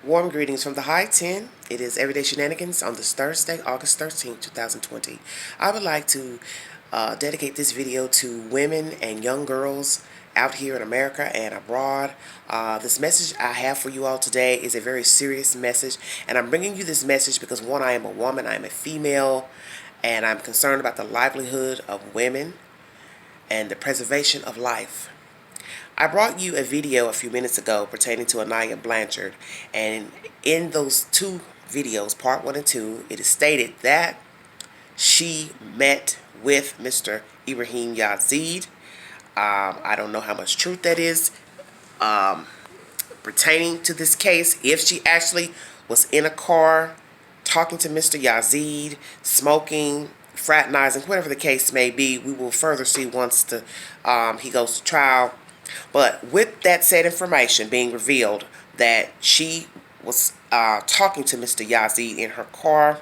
Warm greetings from the High 10. It is Everyday Shenanigans on this Thursday, August 13th, 2020. I would like to dedicate this video to women and young girls out here in America and abroad. This message I have for you all today is a very serious message, and I'm bringing you this message because, one, I am a woman, I am a female, and I'm concerned about the livelihood of women and the preservation of life. I brought you a video a few minutes ago pertaining to Anaya Blanchard, and in those two videos, part 1 and 2, it is stated that she met with Mr. Ibrahim Yazid. I don't know how much truth that is pertaining to this case. If she actually was in a car talking to Mr. Yazid, smoking, fraternizing, whatever the case may be, we will further see once he goes to trial. But with that said information being revealed that she was talking to Mr. Yazid in her car,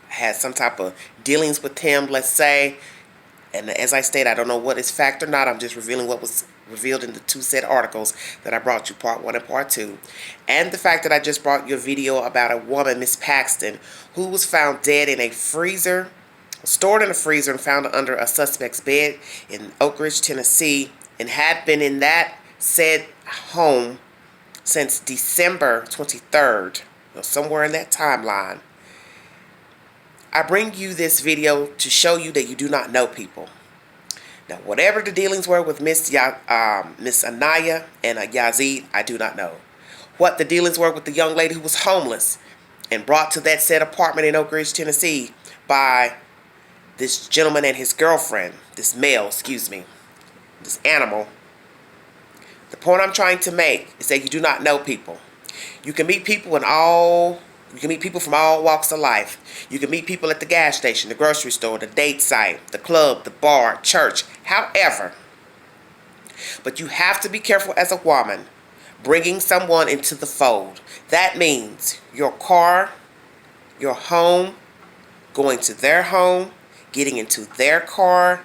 had some type of dealings with him, let's say, and as I stated, I don't know what is fact or not. I'm just revealing what was revealed in the two said articles that I brought you, part 1 and part 2. And the fact that I just brought you a video about a woman, Miss Paxton, who was found dead in a freezer, stored in a freezer and found under a suspect's bed in Oak Ridge, Tennessee, and had been in that said home since December 23rd, somewhere in that timeline. I bring you this video to show you that you do not know people. Now, whatever the dealings were with Miss Anaya and Yazid, I do not know. What the dealings were with the young lady who was homeless and brought to that said apartment in Oak Ridge, Tennessee by this gentleman and his girlfriend, this animal. The point I'm trying to make is that you do not know people. You can meet people you can meet people from all walks of life. You can meet people at the gas station, the grocery store, the date site, the club, the bar, church, however. But you have to be careful as a woman bringing someone into the fold. That means your car, your home, going to their home, getting into their car.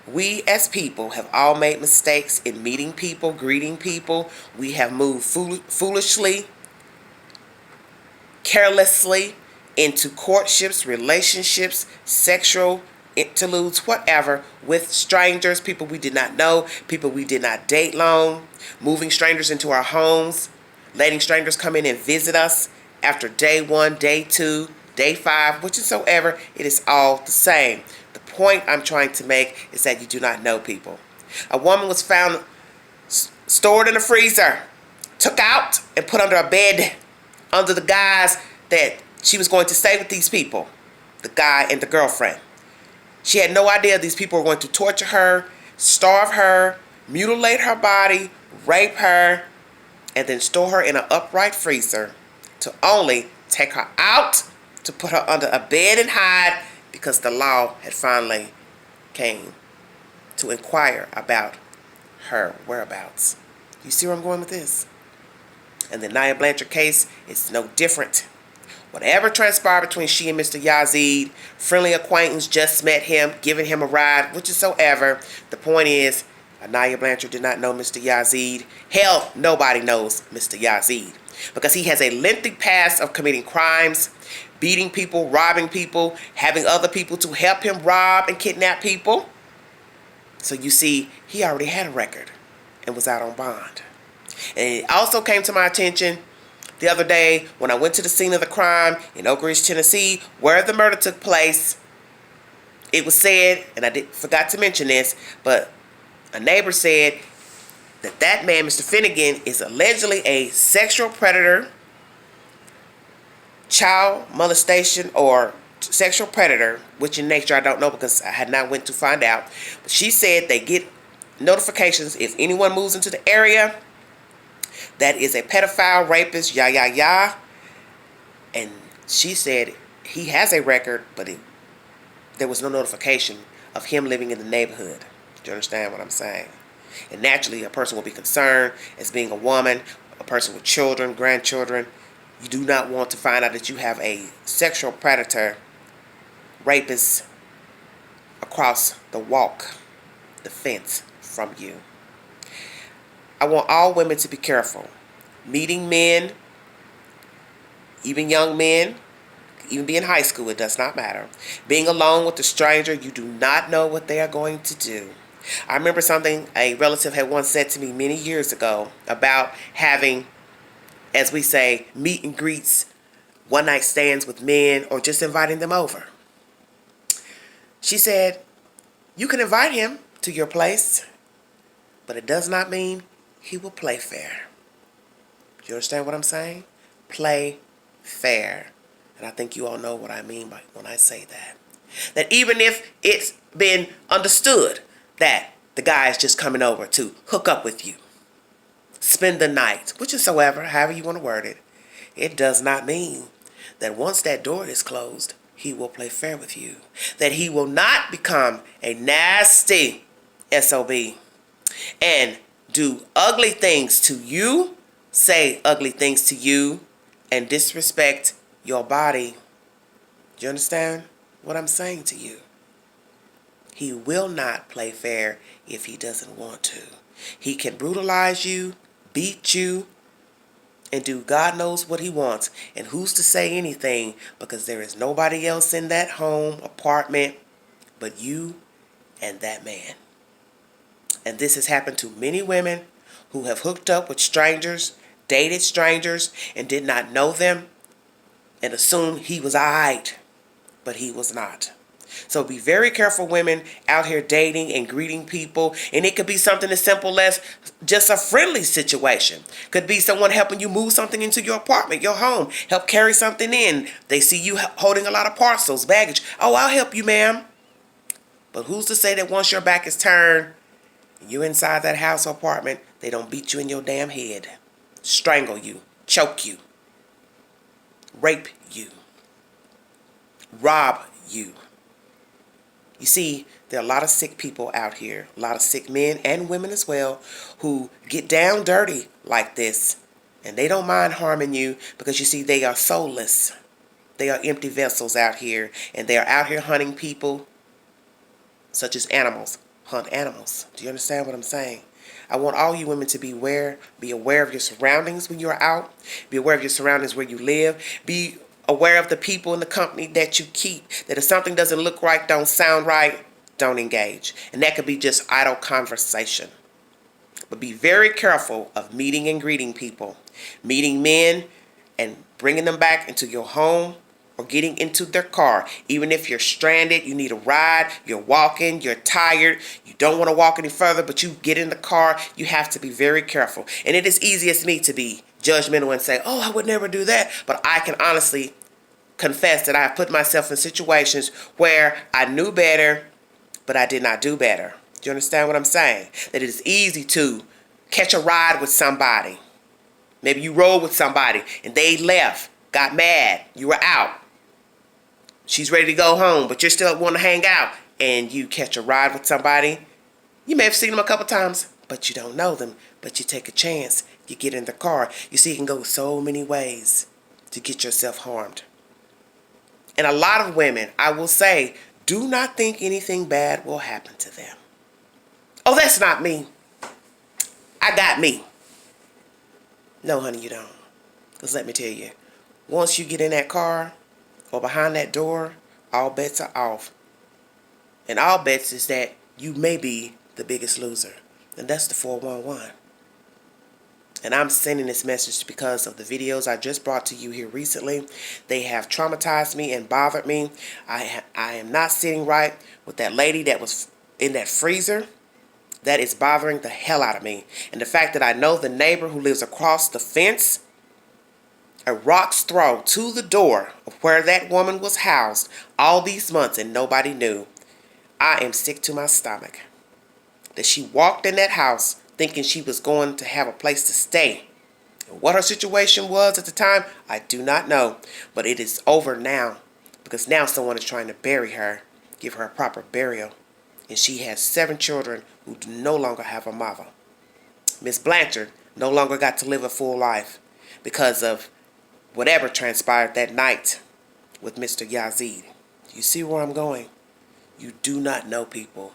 We as people have all made mistakes in meeting people, greeting people. We have moved foolishly, carelessly into courtships, relationships, sexual interludes, whatever, with strangers, people we did not know, people we did not date long, moving strangers into our homes, letting strangers come in and visit us after day 1, day 2, day 5, whichsoever, it is all the same. The point I'm trying to make is that you do not know people. A woman was found stored in a freezer, took out and put under a bed under the guise that she was going to stay with these people, the guy and the girlfriend. She had no idea these people were going to torture her, starve her, mutilate her body, rape her, and then store her in an upright freezer to only take her out to put her under a bed and hide because the law had finally came to inquire about her whereabouts. You see where I'm going with this? And the Anaya Blanchard case is no different. Whatever transpired between she and Mr. Yazid, friendly acquaintance, just met him, giving him a ride, whichsoever, the point is, Anaya Blanchard did not know Mr. Yazid. Hell, nobody knows Mr. Yazid because he has a lengthy past of committing crimes, beating people, robbing people, having other people to help him rob and kidnap people. So you see, he already had a record and was out on bond. And it also came to my attention the other day when I went to the scene of the crime in Oak Ridge, Tennessee, where the murder took place. It was said, and I forgot to mention this, but a neighbor said that man, Mr. Finnegan, is allegedly a sexual predator, child molestation, or sexual predator, which in nature I don't know because I had not went to find out. But she said they get notifications if anyone moves into the area that is a pedophile, rapist, and she said he has a record, but there was no notification of him living in the neighborhood. Do you understand what I'm saying? And naturally, a person will be concerned as being a woman, a person with children, grandchildren. You do not want to find out that you have a sexual predator, rapist across the fence from you. I want all women to be careful. Meeting men, even young men, even be in high school, it does not matter. Being alone with a stranger, you do not know what they are going to do. I remember something a relative had once said to me many years ago about having, as we say, meet and greets, one night stands with men, or just inviting them over. She said, you can invite him to your place, but it does not mean he will play fair. Do you understand what I'm saying? Play fair. And I think you all know what I mean by when I say that. That even if it's been understood that the guy is just coming over to hook up with you, spend the night, whichsoever, however you want to word it, it does not mean that once that door is closed, he will play fair with you. That he will not become a nasty SOB and do ugly things to you, say ugly things to you, and disrespect your body. Do you understand what I'm saying to you? He will not play fair if he doesn't want to. He can brutalize you, beat you, and do God knows what he wants. And who's to say anything, because there is nobody else in that home, apartment, but you and that man. And this has happened to many women who have hooked up with strangers, dated strangers, and did not know them, and assumed he was alright, but he was not. So be very careful, women out here dating and greeting people. And it could be something as simple as just a friendly situation. Could be someone helping you move something into your apartment, your home, help carry something in. They see you holding a lot of parcels, baggage. Oh, I'll help you, ma'am. But who's to say that once your back is turned, you inside that house or apartment, they don't beat you in your damn head, strangle you, choke you, rape you, rob you. You see, there are a lot of sick people out here, a lot of sick men and women as well, who get down dirty like this. And they don't mind harming you because, you see, they are soulless. They are empty vessels out here. And they are out here hunting people such as animals. Hunt animals. Do you understand what I'm saying? I want all you women to be aware of your surroundings when you're out. Be aware of your surroundings where you live. Be aware of the people in the company that you keep. That if something doesn't look right, don't sound right, don't engage. And that could be just idle conversation. But be very careful of meeting and greeting people. Meeting men and bringing them back into your home or getting into their car. Even if you're stranded, you need a ride, you're walking, you're tired, you don't want to walk any further, but you get in the car, you have to be very careful. And it is easy as me to be judgmental and say, oh, I would never do that. But I can honestly confess that I have put myself in situations where I knew better, but I did not do better. Do you understand what I'm saying? That it is easy to catch a ride with somebody. Maybe you rode with somebody and they left, got mad, you were out. She's ready to go home, but you still want to hang out, and you catch a ride with somebody. You may have seen them a couple times, but you don't know them. But you take a chance. You get in the car. You see, it can go so many ways to get yourself harmed. And a lot of women, I will say, do not think anything bad will happen to them. Oh, that's not me. I got me. No, honey, you don't. Because let me tell you, once you get in that car or behind that door, all bets are off. And all bets is that you may be the biggest loser. And that's the 411. And I'm sending this message because of the videos I just brought to you here recently. They have traumatized me and bothered me. I am not sitting right with that lady that was in that freezer. That is bothering the hell out of me. And the fact that I know the neighbor who lives across the fence, a rock's throw to the door of where that woman was housed all these months and nobody knew. I am sick to my stomach that she walked in that house thinking she was going to have a place to stay. And what her situation was at the time, I do not know. But it is over now, because now someone is trying to bury her, give her a proper burial. And she has 7 children who do no longer have a mother. Miss Blanchard no longer got to live a full life because of whatever transpired that night with Mr. Yazid. You see where I'm going? You do not know people.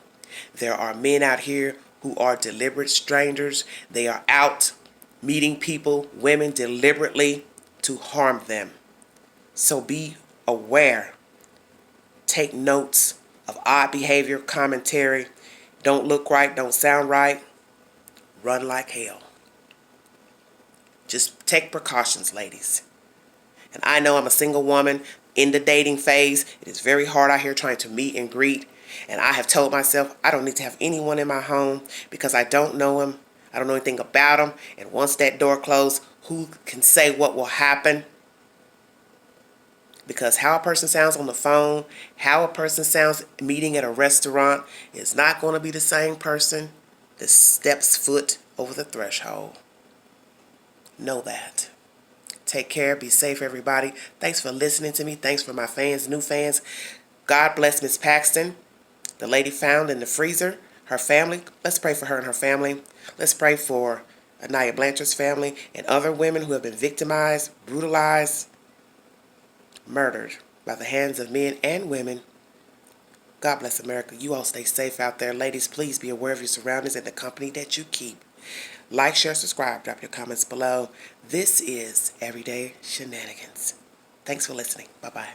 There are men out here who are deliberate strangers. They are out meeting people, women, deliberately to harm them. So be aware. Take notes of odd behavior, commentary. Don't look right, don't sound right. Run like hell. Just take precautions, ladies. And I know I'm a single woman in the dating phase. It is very hard out here trying to meet and greet. And I have told myself I don't need to have anyone in my home because I don't know him. I don't know anything about him. And once that door closed, who can say what will happen? Because how a person sounds on the phone, how a person sounds meeting at a restaurant is not going to be the same person that steps foot over the threshold. Know that. Take care. Be safe, everybody. Thanks for listening to me. Thanks for my fans, new fans. God bless Miss Paxton, the lady found in the freezer, her family. Let's pray for her and her family. Let's pray for Anaya Blanchard's family and other women who have been victimized, brutalized, murdered by the hands of men and women. God bless America. You all stay safe out there. Ladies, please be aware of your surroundings and the company that you keep. Like, share, subscribe. Drop your comments below. This is Everyday Shenanigans. Thanks for listening. Bye-bye.